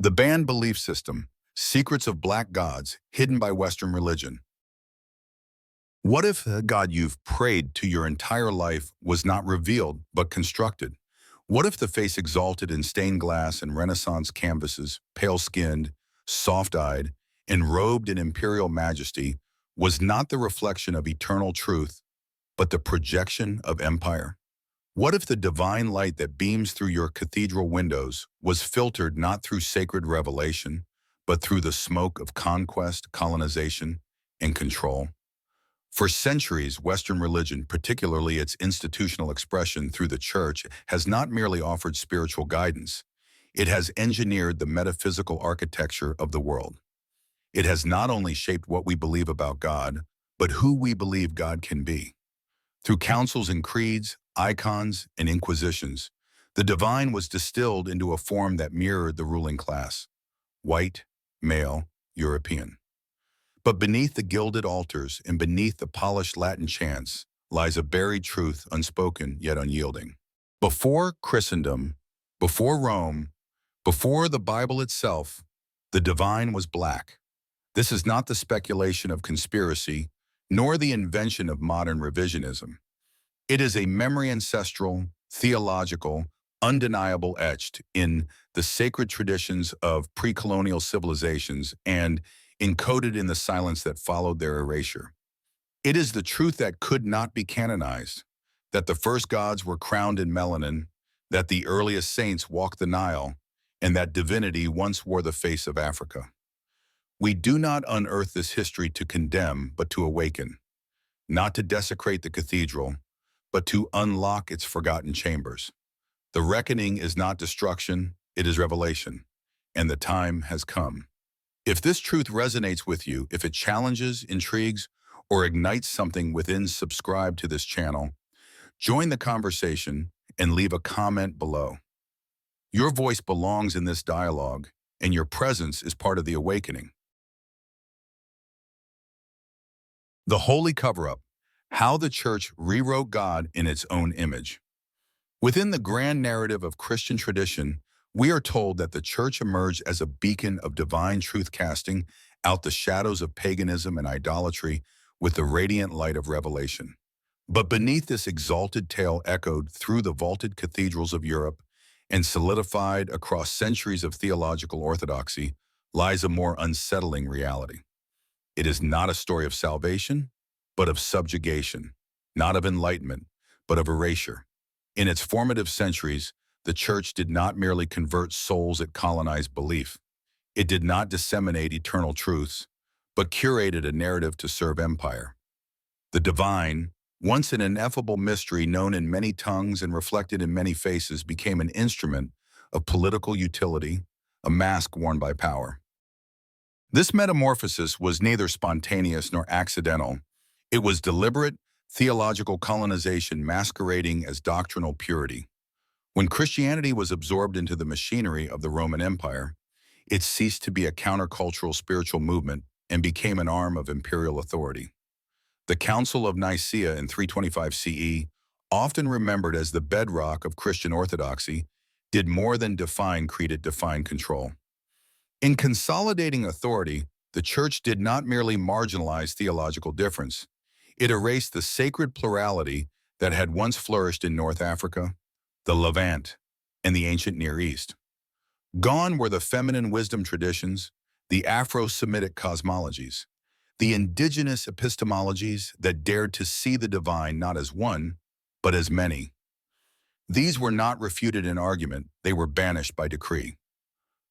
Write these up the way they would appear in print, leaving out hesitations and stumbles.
The banned belief system, secrets of black gods hidden by Western religion. What if the God you've prayed to your entire life was not revealed but constructed? What if the face exalted in stained glass and Renaissance canvases, pale-skinned, soft-eyed, and robed in imperial majesty, was not the reflection of eternal truth, but the projection of empire? What if the divine light that beams through your cathedral windows was filtered not through sacred revelation, but through the smoke of conquest, colonization, and control? For centuries, Western religion, particularly its institutional expression through the church, has not merely offered spiritual guidance. It has engineered the metaphysical architecture of the world. It has not only shaped what we believe about God, but who we believe God can be. Through councils and creeds, icons, and inquisitions, the divine was distilled into a form that mirrored the ruling class: white, male, European. But beneath the gilded altars and beneath the polished Latin chants lies a buried truth, unspoken yet unyielding. Before Christendom, before Rome, before the Bible itself, the divine was black. This is not the speculation of conspiracy, nor the invention of modern revisionism. It is a memory ancestral, theological, undeniable, etched in the sacred traditions of pre-colonial civilizations and encoded in the silence that followed their erasure. It is the truth that could not be canonized, that the first gods were crowned in melanin, that the earliest saints walked the Nile, and that divinity once wore the face of Africa. We do not unearth this history to condemn, but to awaken, not to desecrate the cathedral, but to unlock its forgotten chambers. The reckoning is not destruction, it is revelation, and the time has come. If this truth resonates with you, if it challenges, intrigues, or ignites something within, subscribe to this channel, join the conversation, and leave a comment below. Your voice belongs in this dialogue, and your presence is part of the awakening. The Holy Cover-Up: How the Church Rewrote God in Its Own Image. Within the grand narrative of Christian tradition, we are told that the church emerged as a beacon of divine truth, casting out the shadows of paganism and idolatry with the radiant light of revelation. But beneath this exalted tale, echoed through the vaulted cathedrals of Europe and solidified across centuries of theological orthodoxy, lies a more unsettling reality. It is not a story of salvation, but of subjugation, not of enlightenment, but of erasure. In its formative centuries, the church did not merely convert souls, it colonized belief. It did not disseminate eternal truths, but curated a narrative to serve empire. The divine, once an ineffable mystery known in many tongues and reflected in many faces, became an instrument of political utility, a mask worn by power. This metamorphosis was neither spontaneous nor accidental. It was deliberate, theological colonization masquerading as doctrinal purity. When Christianity was absorbed into the machinery of the Roman Empire, it ceased to be a countercultural spiritual movement and became an arm of imperial authority. The Council of Nicaea in 325 CE, often remembered as the bedrock of Christian orthodoxy, did more than define creed, it defined control. In consolidating authority, the church did not merely marginalize theological difference. It erased the sacred plurality that had once flourished in North Africa, the Levant, and the ancient Near East. Gone were the feminine wisdom traditions, the Afro-Semitic cosmologies, the indigenous epistemologies that dared to see the divine not as one, but as many. These were not refuted in argument, they were banished by decree.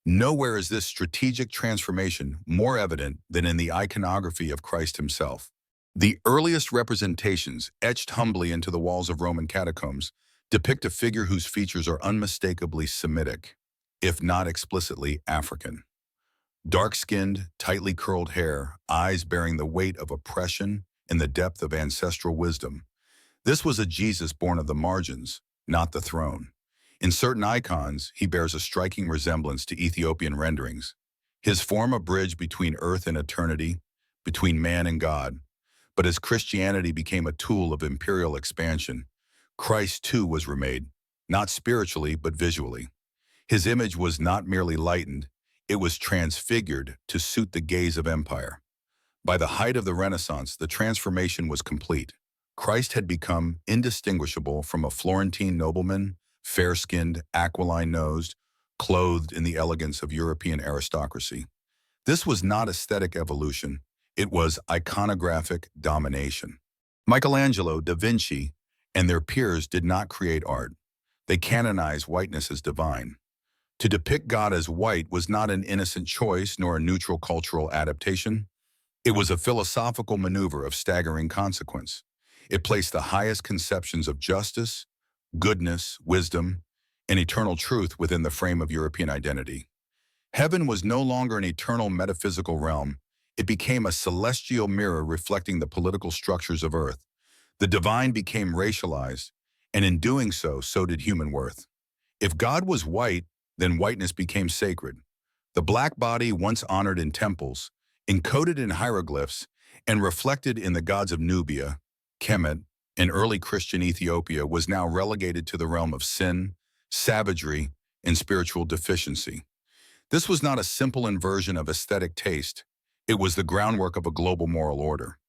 Nowhere is this strategic transformation more evident than in the iconography of Christ himself. The earliest representations, etched humbly into the walls of Roman catacombs, depict a figure whose features are unmistakably Semitic, if not explicitly African. Dark-skinned, tightly curled hair, eyes bearing the weight of oppression and the depth of ancestral wisdom. This was a Jesus born of the margins, not the throne. In certain icons, he bears a striking resemblance to Ethiopian renderings. His form a bridge between earth and eternity, between man and God. But as Christianity became a tool of imperial expansion, Christ too was remade, not spiritually but visually. His image was not merely lightened, it was transfigured to suit the gaze of empire. By the height of the Renaissance, the transformation was complete. Christ had become indistinguishable from a Florentine nobleman, fair-skinned, aquiline-nosed, clothed in the elegance of European aristocracy. This was not aesthetic evolution, it was iconographic domination. Michelangelo, Da Vinci, and their peers did not create art. They canonized whiteness as divine. To depict God as white was not an innocent choice nor a neutral cultural adaptation. It was a philosophical maneuver of staggering consequence. It placed the highest conceptions of justice, goodness, wisdom, and eternal truth within the frame of European identity. Heaven was no longer an eternal metaphysical realm. It became a celestial mirror reflecting the political structures of earth. The divine became racialized, and in doing so, so did human worth. If God was white, then whiteness became sacred. The black body, once honored in temples, encoded in hieroglyphs, and reflected in the gods of Nubia, Kemet, and early Christian Ethiopia, was now relegated to the realm of sin, savagery, and spiritual deficiency. This was not a simple inversion of aesthetic taste. It was the groundwork of a global moral order,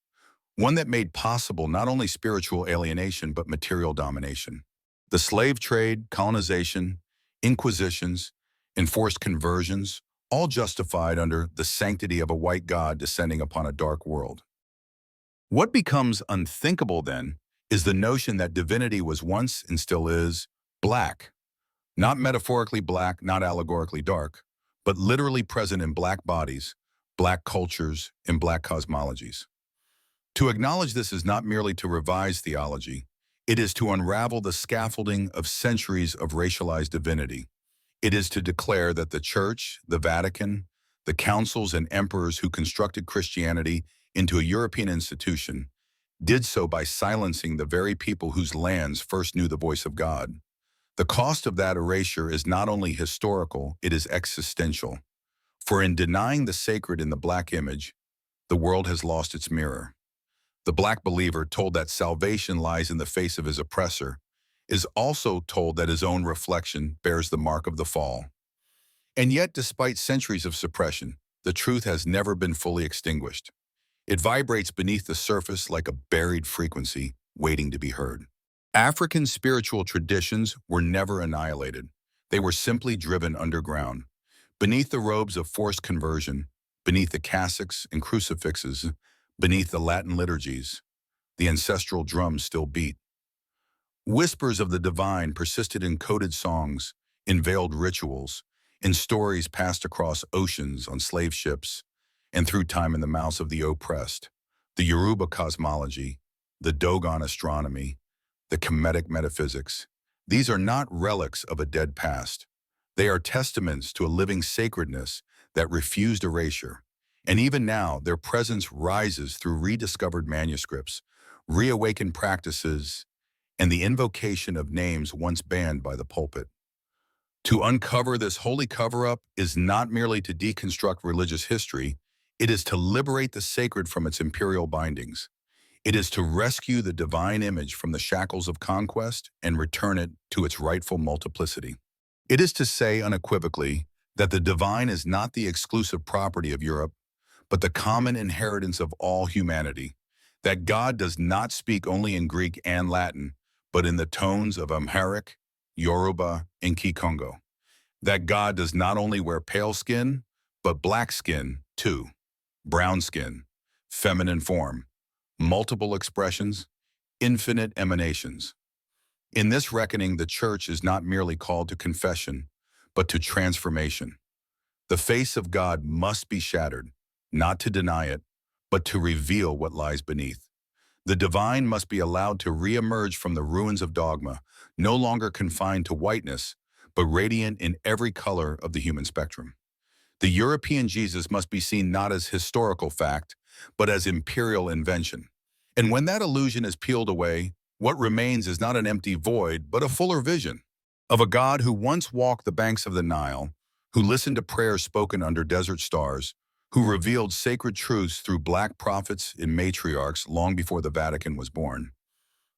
one that made possible not only spiritual alienation but material domination. The slave trade, colonization, inquisitions, enforced conversions, all justified under the sanctity of a white God descending upon a dark world. What becomes unthinkable then is the notion that divinity was once and still is black. Not metaphorically black, not allegorically dark, but literally present in black bodies, black cultures, and black cosmologies. To acknowledge this is not merely to revise theology, it is to unravel the scaffolding of centuries of racialized divinity. It is to declare that the Church, the Vatican, the councils and emperors who constructed Christianity into a European institution did so by silencing the very people whose lands first knew the voice of God. The cost of that erasure is not only historical, it is existential. For in denying the sacred in the black image, the world has lost its mirror. The black believer, told that salvation lies in the face of his oppressor, is also told that his own reflection bears the mark of the fall. And yet, despite centuries of suppression, the truth has never been fully extinguished. It vibrates beneath the surface like a buried frequency waiting to be heard. African spiritual traditions were never annihilated. They were simply driven underground. Beneath the robes of forced conversion, beneath the cassocks and crucifixes, beneath the Latin liturgies, the ancestral drums still beat. Whispers of the divine persisted in coded songs, in veiled rituals, in stories passed across oceans on slave ships, and through time in the mouths of the oppressed. The Yoruba cosmology, the Dogon astronomy, the Kemetic metaphysics. These are not relics of a dead past. They are testaments to a living sacredness that refused erasure. And even now, their presence rises through rediscovered manuscripts, reawakened practices, and the invocation of names once banned by the pulpit. To uncover this holy cover-up is not merely to deconstruct religious history, it is to liberate the sacred from its imperial bindings. It is to rescue the divine image from the shackles of conquest and return it to its rightful multiplicity. It is to say unequivocally that the divine is not the exclusive property of Europe, but the common inheritance of all humanity, that God does not speak only in Greek and Latin, but in the tones of Amharic, Yoruba, and Kikongo, that God does not only wear pale skin, but black skin too, brown skin, feminine form, multiple expressions, infinite emanations. In this reckoning, the Church is not merely called to confession, but to transformation. The face of God must be shattered, not to deny it, but to reveal what lies beneath. The divine must be allowed to re-emerge from the ruins of dogma, no longer confined to whiteness, but radiant in every color of the human spectrum. The European Jesus must be seen not as historical fact, but as imperial invention. And when that illusion is peeled away, what remains is not an empty void, but a fuller vision of a God who once walked the banks of the Nile, who listened to prayers spoken under desert stars, who revealed sacred truths through black prophets and matriarchs long before the Vatican was born.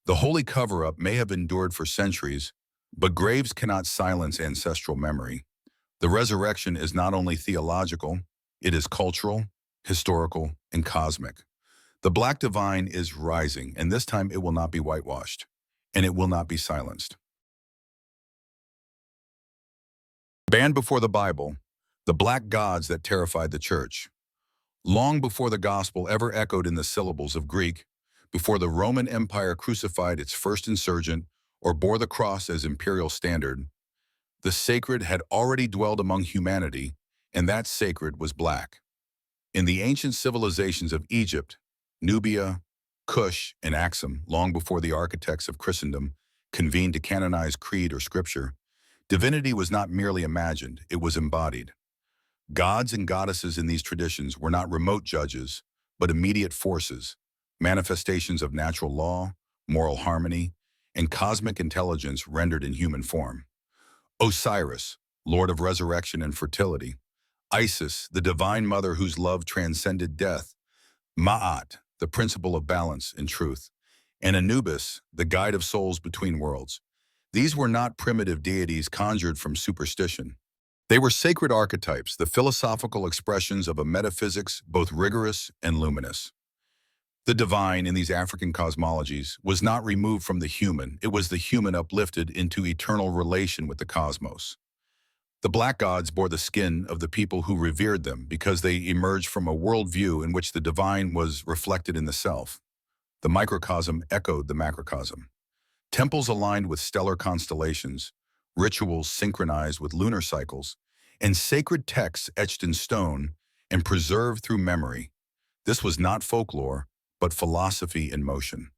The holy cover-up may have endured for centuries, but graves cannot silence ancestral memory. The resurrection is not only theological, it is cultural, historical, and cosmic. The black divine is rising, and this time it will not be whitewashed, and it will not be silenced. Banned before the Bible, the black gods that terrified the church. Long before the gospel ever echoed in the syllables of Greek, before the Roman Empire crucified its first insurgent or bore the cross as imperial standard, the sacred had already dwelled among humanity, and that sacred was black. In the ancient civilizations of Egypt, Nubia, Kush, and Axum, long before the architects of Christendom convened to canonize creed or scripture, divinity was not merely imagined, it was embodied. Gods and goddesses in these traditions were not remote judges, but immediate forces, manifestations of natural law, moral harmony, and cosmic intelligence rendered in human form. Osiris, Lord of resurrection and fertility. Isis, the divine mother whose love transcended death. Ma'at, the principle of balance and truth. And Anubis, the guide of souls between worlds. These were not primitive deities conjured from superstition. They were sacred archetypes, the philosophical expressions of a metaphysics both rigorous and luminous. The divine in these African cosmologies was not removed from the human, it was the human uplifted into eternal relation with the cosmos. The black gods bore the skin of the people who revered them because they emerged from a worldview in which the divine was reflected in the self. The microcosm echoed the macrocosm. Temples aligned with stellar constellations, rituals synchronized with lunar cycles, and sacred texts etched in stone and preserved through memory. This was not folklore, but philosophy in motion.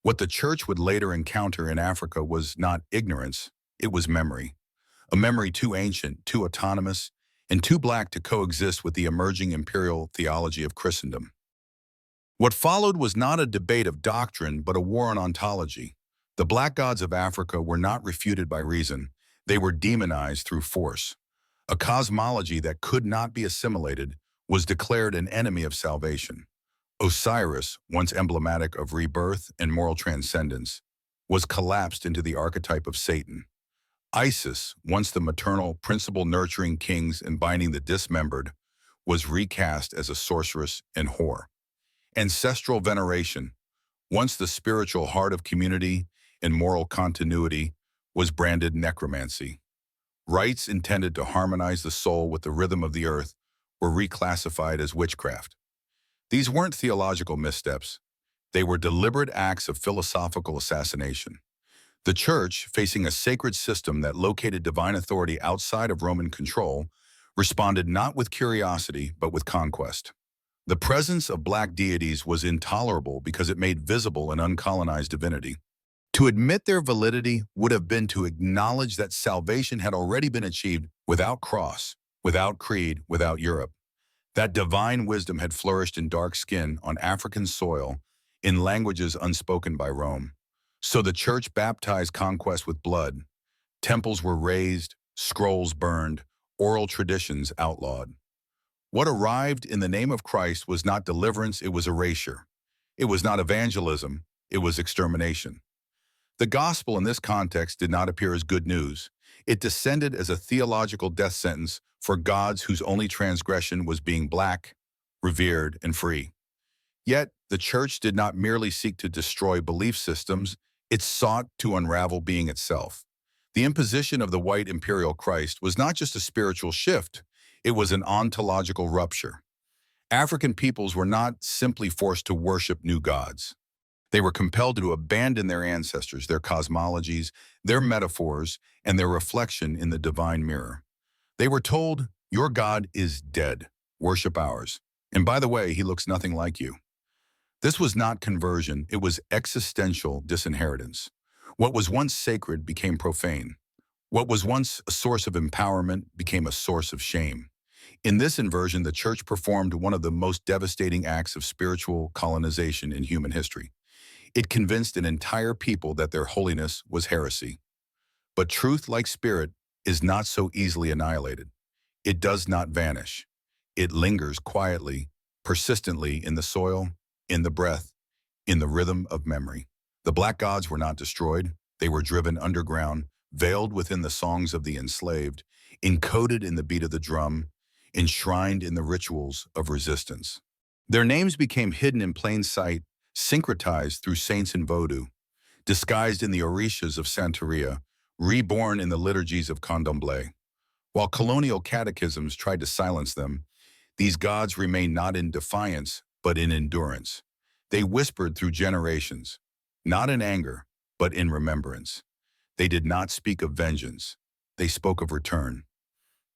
What the church would later encounter in Africa was not ignorance, it was memory. A memory too ancient, too autonomous, and too black to coexist with the emerging imperial theology of Christendom. What followed was not a debate of doctrine, but a war on ontology. The black gods of Africa were not refuted by reason, they were demonized through force. A cosmology that could not be assimilated was declared an enemy of salvation. Osiris, once emblematic of rebirth and moral transcendence, was collapsed into the archetype of Satan. Isis, once the maternal, principle-nurturing kings and binding the dismembered, was recast as a sorceress and whore. Ancestral veneration, once the spiritual heart of community and moral continuity, was branded necromancy. Rites intended to harmonize the soul with the rhythm of the earth were reclassified as witchcraft. These weren't theological missteps. They were deliberate acts of philosophical assassination. The church, facing a sacred system that located divine authority outside of Roman control, responded not with curiosity, but with conquest. The presence of black deities was intolerable because it made visible an uncolonized divinity. To admit their validity would have been to acknowledge that salvation had already been achieved without cross, without creed, without Europe. That divine wisdom had flourished in dark skin on African soil, in languages unspoken by Rome. So the church baptized conquest with blood. Temples were razed, scrolls burned, oral traditions outlawed. What arrived in the name of Christ was not deliverance, it was erasure. It was not evangelism, it was extermination. The gospel in this context did not appear as good news. It descended as a theological death sentence for gods whose only transgression was being black, revered, and free. Yet, the church did not merely seek to destroy belief systems, it sought to unravel being itself. The imposition of the white imperial Christ was not just a spiritual shift, it was an ontological rupture. African peoples were not simply forced to worship new gods. They were compelled to abandon their ancestors, their cosmologies, their metaphors, and their reflection in the divine mirror. They were told, "Your God is dead. Worship ours. And by the way, he looks nothing like you." This was not conversion, it was existential disinheritance. What was once sacred became profane. What was once a source of empowerment became a source of shame. In this inversion, the church performed one of the most devastating acts of spiritual colonization in human history. It convinced an entire people that their holiness was heresy. But truth, like spirit, is not so easily annihilated. It does not vanish. It lingers quietly, persistently in the soil, in the breath, in the rhythm of memory. The black gods were not destroyed. They were driven underground, veiled within the songs of the enslaved, encoded in the beat of the drum, enshrined in the rituals of resistance. Their names became hidden in plain sight, syncretized through saints in Vodou, disguised in the orishas of Santeria, reborn in the liturgies of Candomblé. While colonial catechisms tried to silence them, these gods remained not in defiance, but in endurance. They whispered through generations, not in anger, but in remembrance. They did not speak of vengeance. They spoke of return.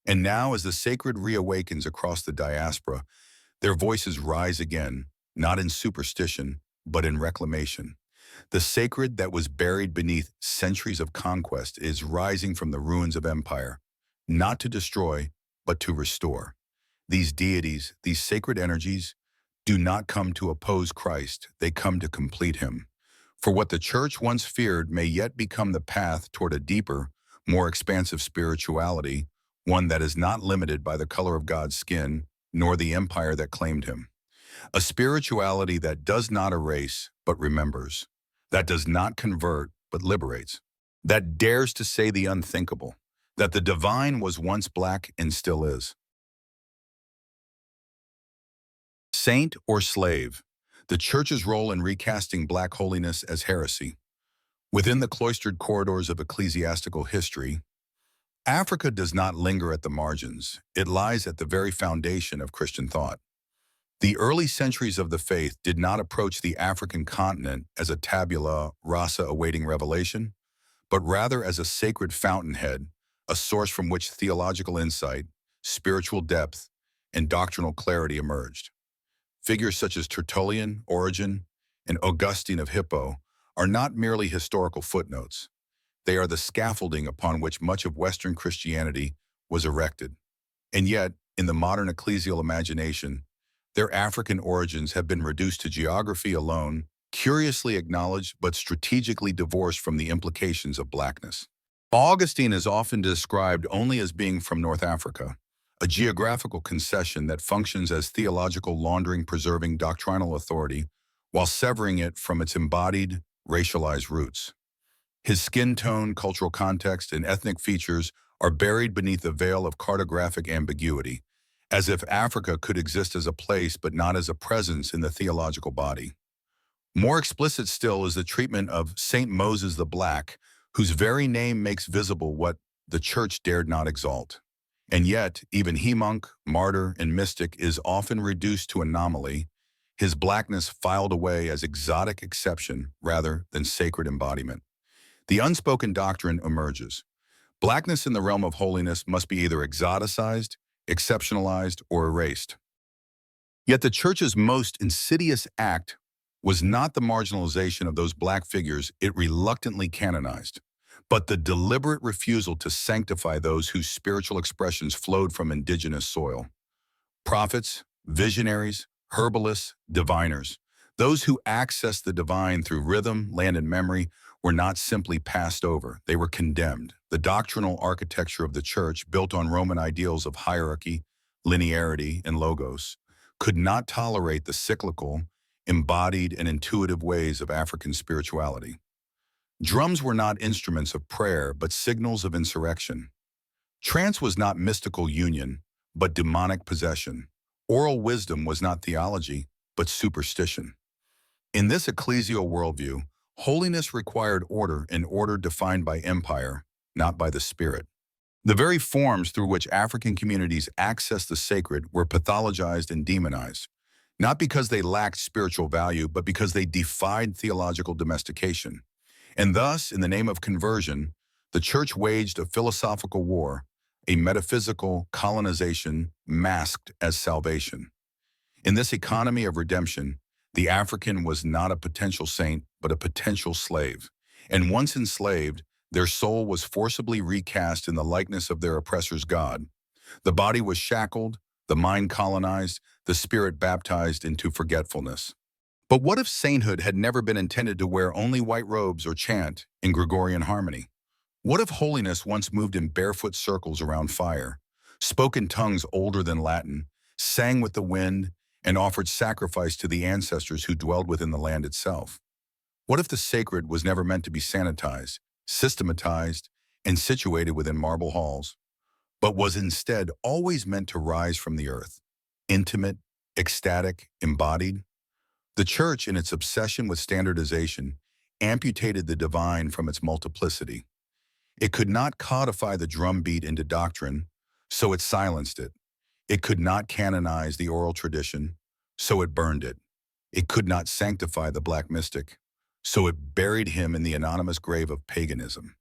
And now, as the sacred reawakens across the diaspora, their voices rise again, not in superstition, but in reclamation. The sacred that was buried beneath centuries of conquest is rising from the ruins of empire, not to destroy, but to restore. These deities, these sacred energies, do not come to oppose Christ, they come to complete him. For what the church once feared may yet become the path toward a deeper, more expansive spirituality, one that is not limited by the color of God's skin, nor the empire that claimed him. A spirituality that does not erase, but remembers. That does not convert, but liberates. That dares to say the unthinkable. That the divine was once black and still is. Saint or slave, the church's role in recasting black holiness as heresy. Within the cloistered corridors of ecclesiastical history, Africa does not linger at the margins. It lies at the very foundation of Christian thought. The early centuries of the faith did not approach the African continent as a tabula rasa awaiting revelation, but rather as a sacred fountainhead, a source from which theological insight, spiritual depth, and doctrinal clarity emerged. Figures such as Tertullian, Origen, and Augustine of Hippo are not merely historical footnotes. They are the scaffolding upon which much of Western Christianity was erected. And yet, in the modern ecclesial imagination, their African origins have been reduced to geography alone, curiously acknowledged but strategically divorced from the implications of blackness. Augustine is often described only as being from North Africa, a geographical concession that functions as theological laundering, preserving doctrinal authority while severing it from its embodied, racialized roots. His skin tone, cultural context, and ethnic features are buried beneath the veil of cartographic ambiguity, as if Africa could exist as a place but not as a presence in the theological body. More explicit still is the treatment of Saint Moses the Black, whose very name makes visible what the church dared not exalt. And yet, even he monk, martyr, and mystic is often reduced to anomaly, his blackness filed away as exotic exception rather than sacred embodiment. The unspoken doctrine emerges. Blackness in the realm of holiness must be either exoticized, exceptionalized, or erased. Yet the church's most insidious act was not the marginalization of those black figures it reluctantly canonized, but the deliberate refusal to sanctify those whose spiritual expressions flowed from indigenous soil. Prophets, visionaries, herbalists, diviners, those who accessed the divine through rhythm, land, and memory were not simply passed over, they were condemned. The doctrinal architecture of the church, built on Roman ideals of hierarchy, linearity, and logos, could not tolerate the cyclical, embodied, and intuitive ways of African spirituality. Drums were not instruments of prayer, but signals of insurrection. Trance was not mystical union, but demonic possession. Oral wisdom was not theology, but superstition. In this ecclesial worldview, holiness required order, and order defined by empire, not by the spirit. The very forms through which African communities accessed the sacred were pathologized and demonized, not because they lacked spiritual value, but because they defied theological domestication. And thus, in the name of conversion, the church waged a philosophical war, a metaphysical colonization masked as salvation. In this economy of redemption, the African was not a potential saint, but a potential slave. And once enslaved, their soul was forcibly recast in the likeness of their oppressor's God. The body was shackled, the mind colonized, the spirit baptized into forgetfulness. But what if sainthood had never been intended to wear only white robes or chant in Gregorian harmony? What if holiness once moved in barefoot circles around fire, spoke in tongues older than Latin, sang with the wind, and offered sacrifice to the ancestors who dwelled within the land itself? What if the sacred was never meant to be sanitized, systematized, and situated within marble halls? but was instead always meant to rise from the earth. Intimate, ecstatic, embodied. The church, in its obsession with standardization, amputated the divine from its multiplicity. It could not codify the drumbeat into doctrine, so it silenced it. It could not canonize the oral tradition, so it burned it. It could not sanctify the black mystic, so it buried him in the anonymous grave of paganism.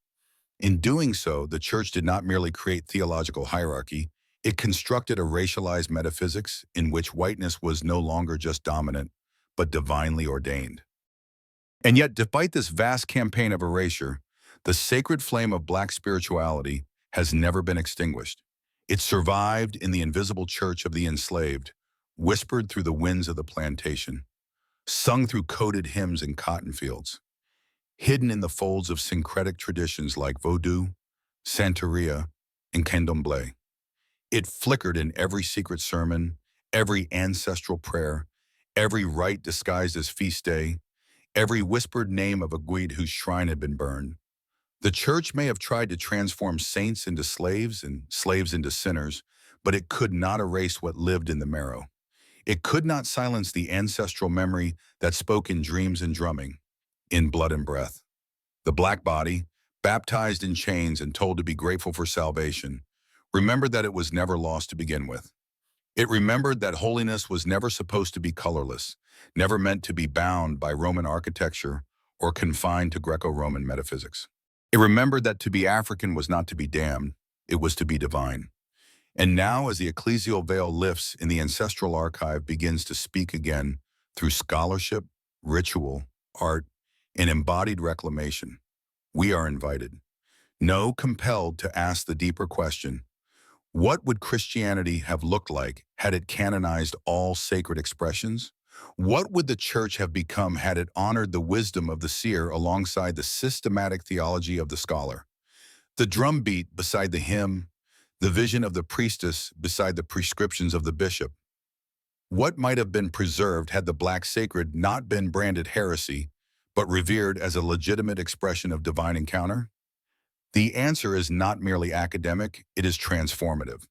In doing so, the church did not merely create theological hierarchy, it constructed a racialized metaphysics in which whiteness was no longer just dominant, but divinely ordained. And yet, despite this vast campaign of erasure, the sacred flame of black spirituality has never been extinguished. It survived in the invisible church of the enslaved, whispered through the winds of the plantation, sung through coded hymns in cotton fields, hidden in the folds of syncretic traditions like Vodou, Santeria, and Candomblé. It flickered in every secret sermon, every ancestral prayer, every rite disguised as feast day, every whispered name of a guide whose shrine had been burned. The church may have tried to transform saints into slaves and slaves into sinners, but it could not erase what lived in the marrow. It could not silence the ancestral memory that spoke in dreams and drumming, in blood and breath. The black body, baptized in chains and told to be grateful for salvation, remembered that it was never lost to begin with. It remembered that holiness was never supposed to be colorless, never meant to be bound by Roman architecture or confined to Greco-Roman metaphysics. It remembered that to be African was not to be damned, it was to be divine. And now, as the ecclesial veil lifts and the ancestral archive begins to speak again through scholarship, ritual, art, and embodied reclamation, we are invited, no compelled, to ask the deeper question: what would Christianity have looked like had it canonized all sacred expressions? What would the church have become had it honored the wisdom of the seer alongside the systematic theology of the scholar? The drumbeat beside the hymn, the vision of the priestess beside the prescriptions of the bishop. What might have been preserved had the black sacred not been branded heresy, but revered as a legitimate expression of divine encounter? The answer is not merely academic, it is transformative.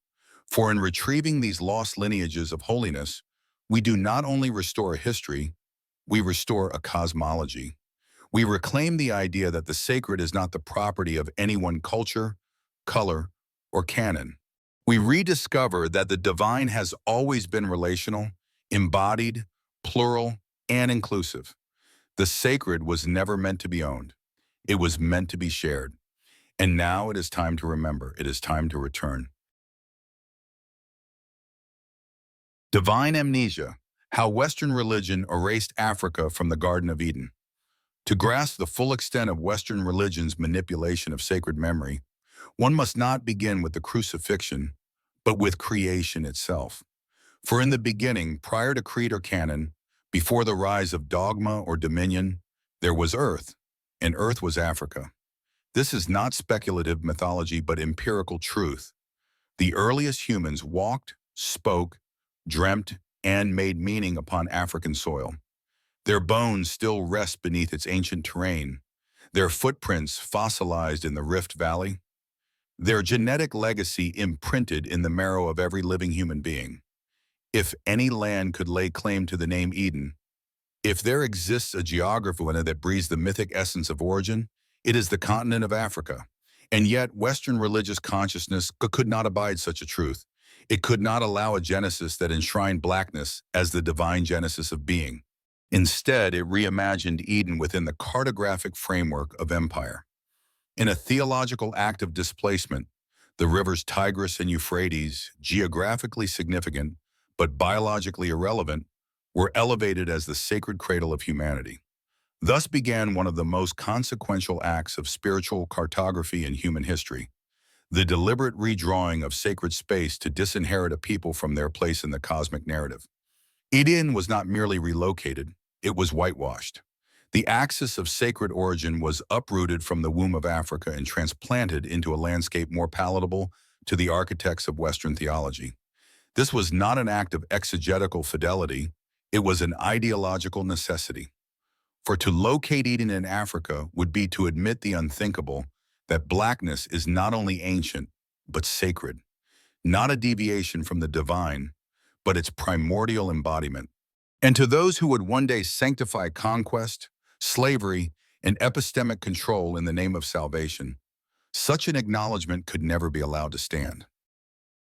For in retrieving these lost lineages of holiness, we do not only restore a history, we restore a cosmology. We reclaim the idea that the sacred is not the property of any one culture, color, or canon. We rediscover that the divine has always been relational, embodied, plural, and inclusive. The sacred was never meant to be owned. It was meant to be shared. And now it is time to remember. It is time to return. Divine amnesia: how Western religion erased Africa from the Garden of Eden. To grasp the full extent of Western religion's manipulation of sacred memory, one must not begin with the crucifixion, but with creation itself. For in the beginning, prior to creed or canon, before the rise of dogma or dominion, there was earth, and earth was Africa. This is not speculative mythology, but empirical truth. The earliest humans walked, spoke, dreamt, and made meaning upon African soil. Their bones still rest beneath its ancient terrain, their footprints fossilized in the Rift Valley, their genetic legacy imprinted in the marrow of every living human being. If any land could lay claim to the name Eden, if there exists a geography that breathes the mythic essence of origin, it is the continent of Africa. And yet, Western religious consciousness could not abide such a truth. It could not allow a genesis that enshrined blackness as the divine genesis of being. Instead, it reimagined Eden within the cartographic framework of empire. In a theological act of displacement, the rivers Tigris and Euphrates, geographically significant but biologically irrelevant, were elevated as the sacred cradle of humanity. Thus began one of the most consequential acts of spiritual cartography in human history, the deliberate redrawing of sacred space to disinherit a people from their place in the cosmic narrative. Eden was not merely relocated, it was whitewashed. The axis of sacred origin was uprooted from the womb of Africa and transplanted into a landscape more palatable to the architects of Western theology. This was not an act of exegetical fidelity, it was an ideological necessity. For to locate Eden in Africa would be to admit the unthinkable, that blackness is not only ancient, but sacred. not a deviation from the divine, but its primordial embodiment. And to those who would one day sanctify conquest, slavery, and epistemic control in the name of salvation, such an acknowledgement could never be allowed to stand.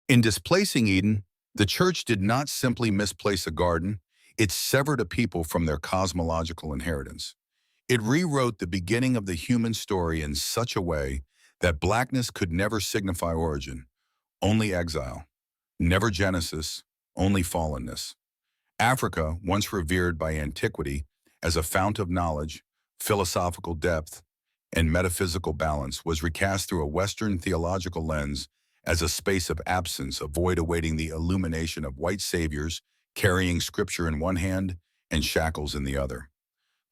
In displacing Eden, the church did not simply misplace a garden, it severed a people from their cosmological inheritance. It rewrote the beginning of the human story in such a way that blackness could never signify origin, only exile, never Genesis, only fallenness. Africa, once revered by antiquity as a fount of knowledge, philosophical depth, and metaphysical balance, was recast through a Western theological lens as a space of absence, a void awaiting the illumination of white saviors carrying scripture in one hand and shackles in the other.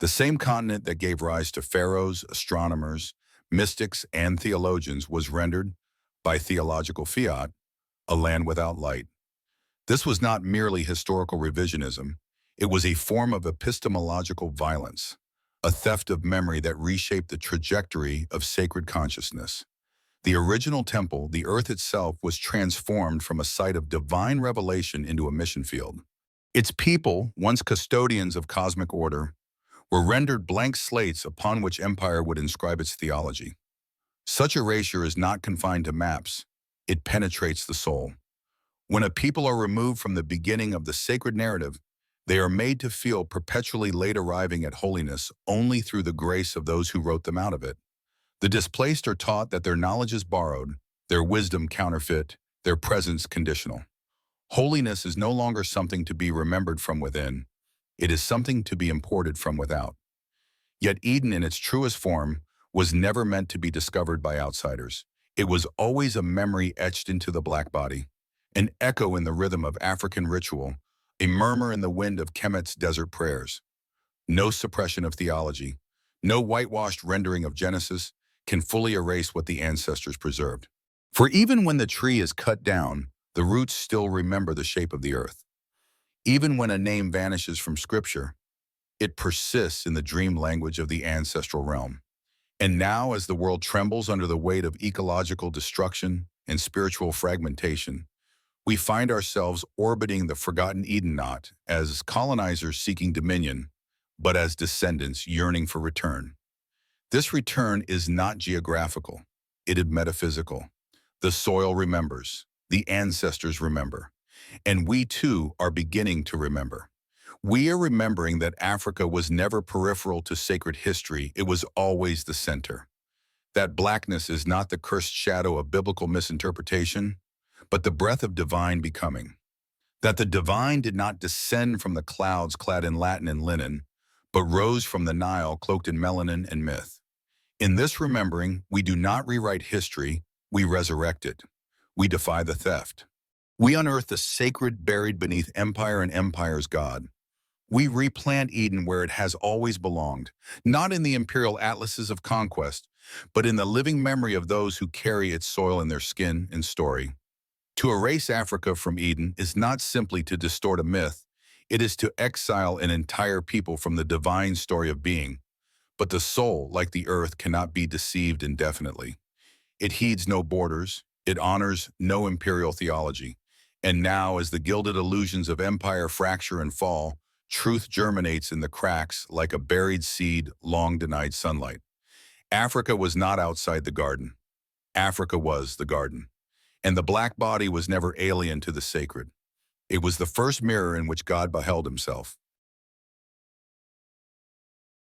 The same continent that gave rise to pharaohs, astronomers, mystics, and theologians was rendered, by theological fiat, a land without light. This was not merely historical revisionism, it was a form of epistemological violence, a theft of memory that reshaped the trajectory of sacred consciousness. The original temple, the earth itself, was transformed from a site of divine revelation into a mission field. Its people, once custodians of cosmic order, were rendered blank slates upon which empire would inscribe its theology. Such erasure is not confined to maps, it penetrates the soul. When a people are removed from the beginning of the sacred narrative, they are made to feel perpetually late arriving at holiness only through the grace of those who wrote them out of it. The displaced are taught that their knowledge is borrowed, their wisdom counterfeit, their presence conditional. Holiness is no longer something to be remembered from within, it is something to be imported from without. Yet Eden in its truest form was never meant to be discovered by outsiders. It was always a memory etched into the black body, an echo in the rhythm of African ritual, a murmur in the wind of Kemet's desert prayers. No suppression of theology, no whitewashed rendering of Genesis can fully erase what the ancestors preserved. For even when the tree is cut down, the roots still remember the shape of the earth. Even when a name vanishes from Scripture, it persists in the dream language of the ancestral realm. And now, as the world trembles under the weight of ecological destruction and spiritual fragmentation, we find ourselves orbiting the forgotten Eden not as colonizers seeking dominion, but as descendants yearning for return. This return is not geographical, it is metaphysical. The soil remembers, the ancestors remember, and we too are beginning to remember. We are remembering that Africa was never peripheral to sacred history, it was always the center. That blackness is not the cursed shadow of biblical misinterpretation, but the breath of divine becoming. That the divine did not descend from the clouds clad in Latin and linen, but rose from the Nile cloaked in melanin and myth. In this remembering, we do not rewrite history, we resurrect it. We defy the theft. We unearth the sacred buried beneath empire and empire's God. We replant Eden where it has always belonged, not in the imperial atlases of conquest, but in the living memory of those who carry its soil in their skin and story. To erase Africa from Eden is not simply to distort a myth, it is to exile an entire people from the divine story of being. But the soul, like the earth, cannot be deceived indefinitely. It heeds no borders, it honors no imperial theology. And now, as the gilded illusions of empire fracture and fall, truth germinates in the cracks like a buried seed long denied sunlight. Africa was not outside the garden. Africa was the garden. And the black body was never alien to the sacred. It was the first mirror in which God beheld himself.